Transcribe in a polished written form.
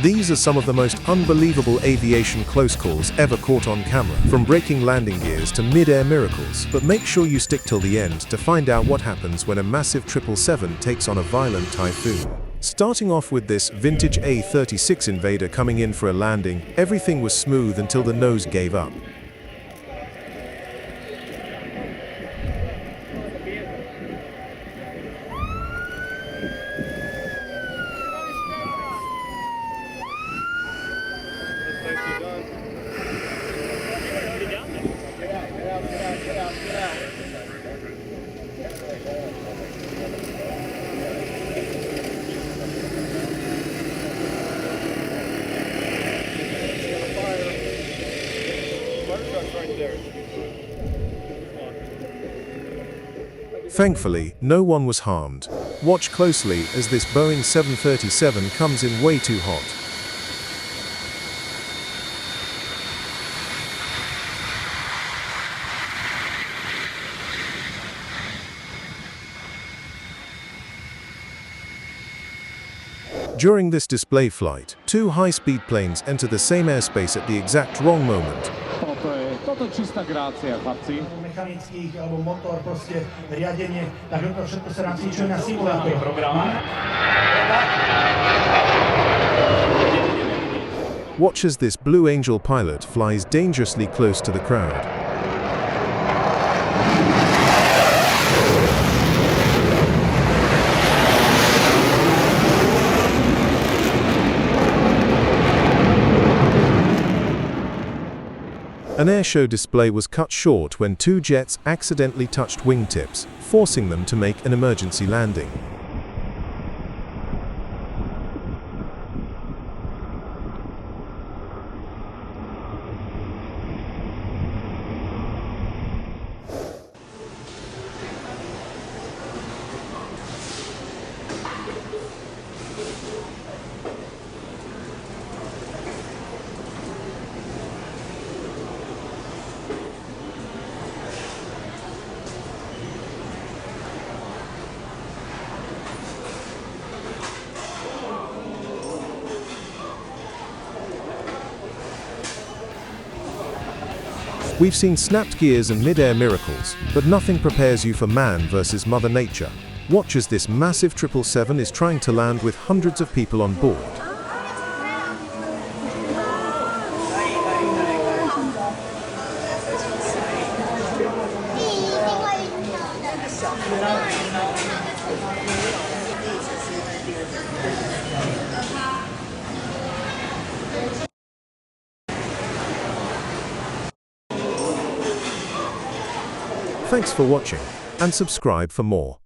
These are some of the most unbelievable aviation close calls ever caught on camera, from breaking landing gears to mid-air miracles. But make sure you stick till the end to find out what happens when a massive 777 takes on a violent typhoon. Starting off with this vintage A-36 Invader coming in for a landing, everything was smooth until the nose gave up. Thankfully, no one was harmed. Watch closely as this Boeing 737 comes in way too hot. During this display flight, two high-speed planes enter the same airspace at the exact wrong moment. Toto čistá grácia, chlapci. Mechanických alebo motor, proste riadenie, tak to všetko sa nám cvičuje na simulátor. Watch as this Blue Angel pilot flies dangerously close to the crowd. An airshow display was cut short when two jets accidentally touched wingtips, forcing them to make an emergency landing. We've seen snapped gears and mid-air miracles, but nothing prepares you for man versus Mother Nature. Watch as this massive 777 is trying to land with hundreds of people on board. Thanks for watching, and subscribe for more.